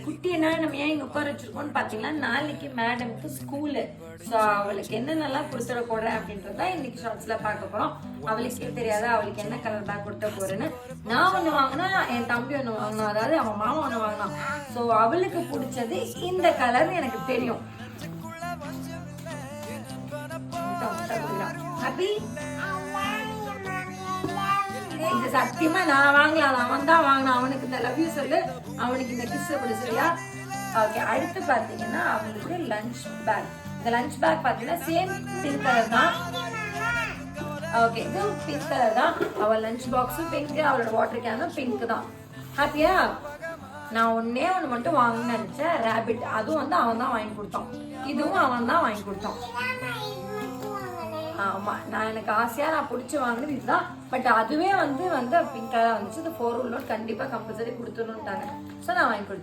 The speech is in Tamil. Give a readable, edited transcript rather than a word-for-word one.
குட்டி என்ன நம்ம ஏன் இங்க உட்கார வச்சிருக்கோம்னு பாத்தீங்கன்னா நாளைக்கு மேடம்க்கு ஸ்கூலு. ஸோ அவளுக்கு என்னென்னலாம் கொடுத்துட போறேன் அப்படின்றத இன்னைக்கு ஷார்ட்ஸ்ல பார்க்க போறோம். அவளுக்கே தெரியாத அவளுக்கு என்ன கலர் பேக் கொடுத்த போறேன்னு. நான் ஒண்ணு வாங்கினா என் தம்பி ஒண்ணு வாங்கினா, அதாவது அவன் மாமா ஒண்ணு வாங்கினான். ஸோ அவளுக்கு பிடிச்சது இந்த கலர் எனக்கு தெரியும். இது சத்தியமா நான் வாங்கலாம், அவன் தான் வாங்கினான். அவனுக்கு இந்த லவ் யூ சொல்லு, அவனுக்கு இந்த கிஸ் கொடு, சரியா? ஓகே, அடுத்து பாத்தீங்கன்னா அவளுக்கு லஞ்ச் பேக். இந்த லஞ்ச் பேக் பாத்தீங்கன்னா சேம் பிங்க் கலர் தான். ஓகே, இது பிங்க் கலர் தான். அவள் லஞ்ச் பாக்ஸும் பிங்க், அவளோட வாட்டர் கேனும் பிங்க் தான். ஹாப்பியா? நான் ஒன்னே ஒன்று மட்டும் வாங்கணும்னு நினைச்சேன், ரேபிட். அதுவும் வந்து அவன் தான் வாங்கி கொடுத்தான். இதுவும் அவன் தான் வாங்கி கொடுத்தான். ஆமா, நான் எனக்கு ஆசையா நான் பிடிச்சி வாங்கினது இதுதான். பட் அதுவே வந்து பிங்க் கலர் வந்துச்சு. இந்த 4 கண்டிப்பா கம்பல்சரி கொடுத்துடணும்ட்டாங்க. ஸோ நான் வாங்கி கொடுத்தேன்.